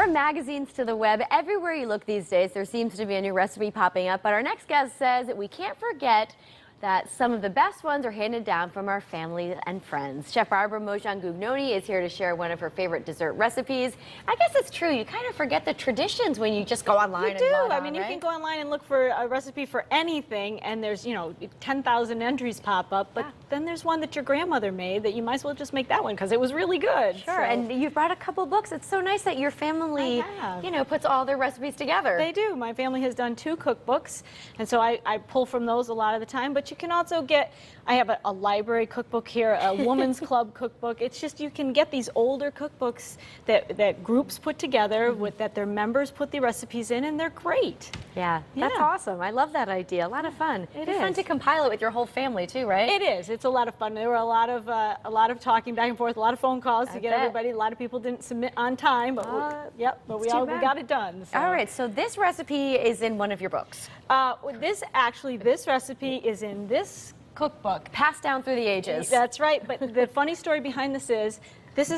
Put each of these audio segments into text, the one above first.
From magazines to the web, everywhere you look these days, there seems to be a new recipe popping up. But our next guest says that we can't forget that some of the best ones are handed down from our family and friends. Chef Barbara Mojon Gugnoni is here to share one of her favorite dessert recipes. I guess it's true, you kind of forget the traditions when you just go online. You do. And I mean, you can go online and look for a recipe for anything, and there's, 10,000 entries pop up, but then there's one that your grandmother made that you might as well just make that one because it was really good. Sure, so. And you've brought a couple books. It's so nice that your family, puts all their recipes together. They do. My family has done 2 cookbooks, and so I pull from those a lot of the time, but you can also get, I have a library cookbook here, a woman's club cookbook. It's just, you can get these older cookbooks that groups put together, that their members put the recipes in, and they're great. Yeah, that's awesome. I love that idea. A lot of fun. It's fun to compile it with your whole family too, right? It is. It's a lot of fun. There were a lot of talking back and forth, a lot of phone calls to get everybody. A lot of people didn't submit on time, but we got it done. So. All right. So this recipe is in one of your books. This recipe is in this cookbook, passed down through the ages. That's right. But the funny story behind this is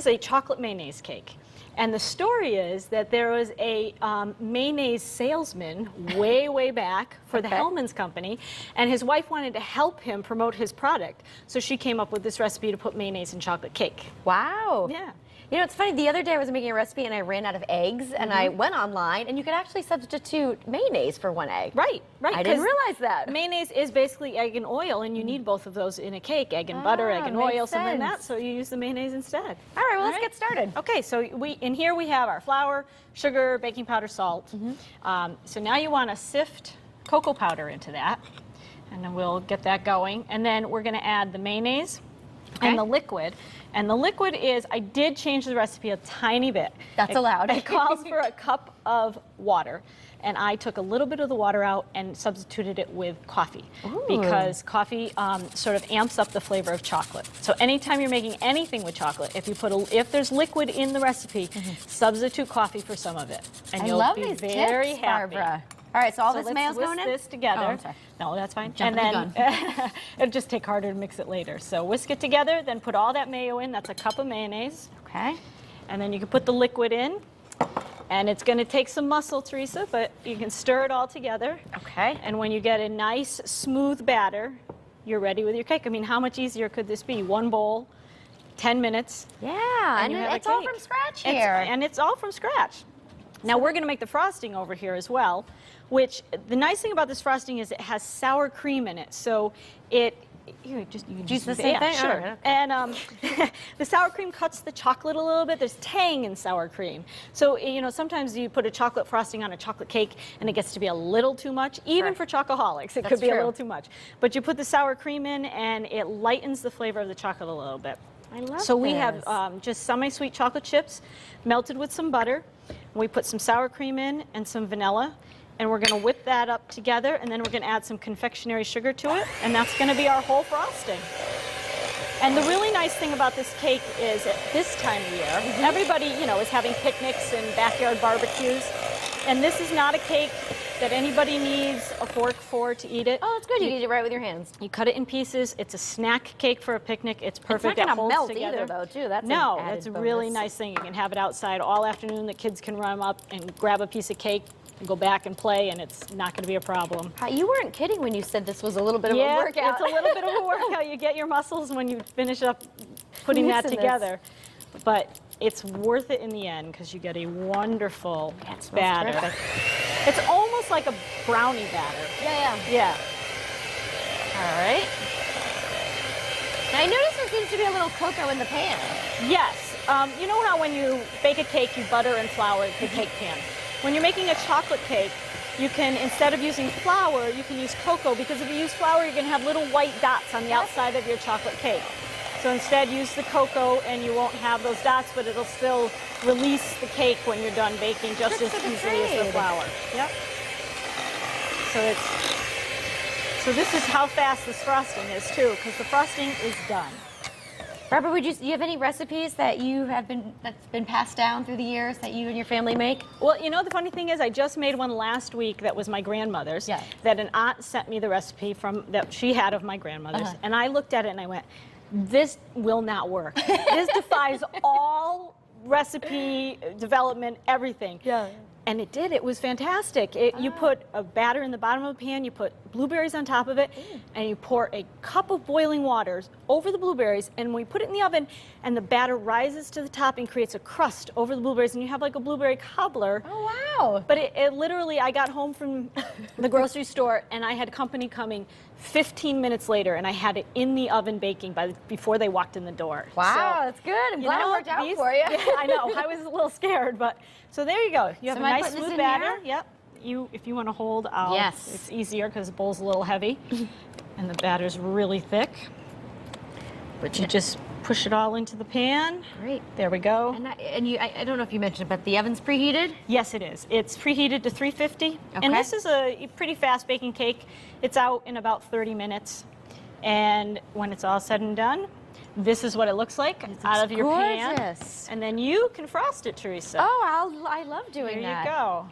a chocolate mayonnaise cake. And the story is that there was a mayonnaise salesman way back for the Hellmann's company, and his wife wanted to help him promote his product. So she came up with this recipe to put mayonnaise in chocolate cake. Wow. Yeah. You know, it's funny, the other day I was making a recipe and I ran out of eggs, and I went online, and you could actually substitute mayonnaise for one egg. Right. I didn't realize that. Mayonnaise is basically egg and oil, and you need both of those in a cake, egg and butter, egg and oil, something like that, so you use the mayonnaise instead. All right, well, let's get started. Okay, so in here we have our flour, sugar, baking powder, salt. So now you want to sift cocoa powder into that, and then we'll get that going. And then we're going to add the mayonnaise and the liquid. And the liquid is, I did change the recipe a tiny bit. That's allowed. It calls for a cup of water. And I took a little bit of the water out and substituted it with coffee. Ooh. Because coffee sort of amps up the flavor of chocolate. So anytime you're making anything with chocolate, if there's liquid in the recipe, substitute coffee for some of it. And you'll be very happy. Barbara. All right, so all this mayo's going in? Let's whisk this together. Oh, I'm sorry. No, that's fine. Jumping and then it'll just take harder to mix it later. So whisk it together, then put all that mayo in. That's a cup of mayonnaise. Okay. And then you can put the liquid in. And it's going to take some muscle, Teresa, but you can stir it all together. Okay. And when you get a nice, smooth batter, you're ready with your cake. I mean, how much easier could this be? 1 bowl, 10 minutes. Yeah, and it's all from scratch here. And it's all from scratch. Now we're going to make the frosting over here as well, which the nice thing about this frosting is it has sour cream in it. So you can use the same thing? Sure. Okay. And the sour cream cuts the chocolate a little bit. There's tang in sour cream. So, sometimes you put a chocolate frosting on a chocolate cake and it gets to be a little too much. Even for chocoholics, it could be a little too much. But you put the sour cream in and it lightens the flavor of the chocolate a little bit. I love So we have just semi-sweet chocolate chips melted with some butter. We put some sour cream in and some vanilla, and we're going to whip that up together, and then we're going to add some confectionery sugar to it, and that's going to be our whole frosting. And the really nice thing about this cake is at this time of year, everybody, is having picnics and backyard barbecues, and this is not a cake that anybody needs a fork for to eat it. Oh, that's good. You eat it right with your hands. You cut it in pieces. It's a snack cake for a picnic. It's perfect. It's not going to melt together. either, though, too. That's that's a really nice thing. You can have it outside all afternoon. The kids can run up and grab a piece of cake and go back and play, and it's not going to be a problem. You weren't kidding when you said this was a little bit of a workout. It's a little bit of a workout. You get your muscles when you finish up putting that together. But it's worth it in the end because you get a wonderful batter. Terrific. It's almost like a brownie batter. Yeah. All right. Now, I noticed there seems to be a little cocoa in the pan. Yes. You know how when you bake a cake, you butter and flour the cake pan? When you're making a chocolate cake, you can, instead of using flour, you can use cocoa, because if you use flour, you're going to have little white dots on the outside of your chocolate cake. So instead, use the cocoa, and you won't have those dots, but it'll still release the cake when you're done baking just as easily as the flour. Yep. So this is how fast this frosting is too, because the frosting is done. Barbara, do you have any recipes that that's been passed down through the years that you and your family make? Well, the funny thing is, I just made one last week that was my grandmother's. That an aunt sent me the recipe that she had of my grandmother's, and I looked at it and I went, this will not work. This defies all recipe, development, everything. Yeah. And it did. It was fantastic. You put a batter in the bottom of the pan, you put blueberries on top of it, and you pour a cup of boiling water over the blueberries, and we put it in the oven, and the batter rises to the top and creates a crust over the blueberries, and you have like a blueberry cobbler. Oh, wow. But it literally, I got home from the grocery store, and I had company coming 15 minutes later, and I had it in the oven baking before they walked in the door. Wow, So, that's good. I'm you glad it know, worked out these- for you. Yeah, I know. I was a little scared, but so there you go. You have So a am I nice putting this smooth in batter. here? Yep. If you want to hold, Yes. it's easier because the bowl's a little heavy, and the batter's really thick. But you just push it all into the pan. Great. There we go. And I don't know if you mentioned, but the oven's preheated? Yes, it is. It's preheated to 350. Okay. And this is a pretty fast baking cake. It's out in about 30 minutes. And when it's all said and done, this is what it looks like out of your pan. Gorgeous. And then you can frost it, Teresa. Oh, I love doing there that. you go.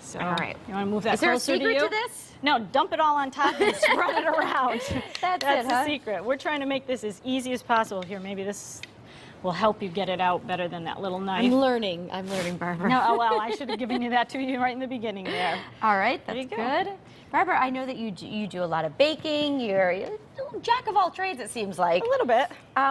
So, All right. you want to move that Is there a closer secret to you? to this? No, dump it all on top and spread it around. That's it, the huh? secret. We're trying to make this as easy as possible. Here, maybe this will help you get it out better than that little knife. I'm learning, Barbara. No, oh, well, I should have given you that to you right in the beginning there. All right, There that's you go. good. Barbara, I know that you do a lot of baking. You're a jack of all trades, it seems like. A little bit.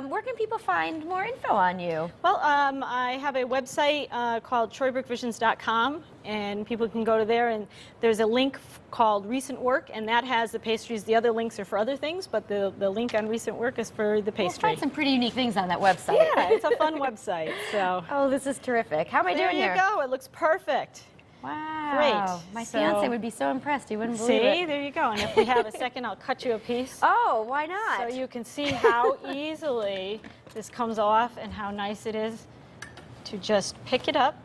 Where can people find more info on you? Well, I have a website called troybrickvisions.com, and people can go to there, and there's a link called Recent Work, and that has the pastries. The other links are for other things, but the link on Recent Work is for the We'll pastry. find some pretty unique things on that website. Yeah, it's a fun website. So Oh, this is terrific. How am I there doing you here? go. It looks perfect. Wow. Great. My So- fiance would be so impressed. He wouldn't believe See, it. there you go. And if we have a second, I'll cut you a piece. Oh, why not? So you can see how easily this comes off and how nice it is to just pick it up.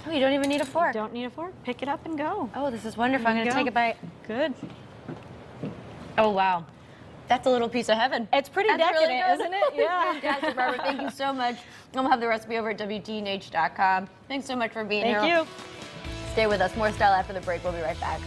Oh, you don't even need a fork. Don't need a fork. Pick it up and go. Oh, this is wonderful. I'm There going you to go. take a bite. Good. Oh, wow. That's a little piece of heaven. It's pretty That's really decadent, good. isn't it? Yeah. Fantastic, Barbara. Thank you so much. I'm going to have the recipe over at WTNH.com. Thanks so much for being here. Thank you. Stay with us. More style after the break. We'll be right back.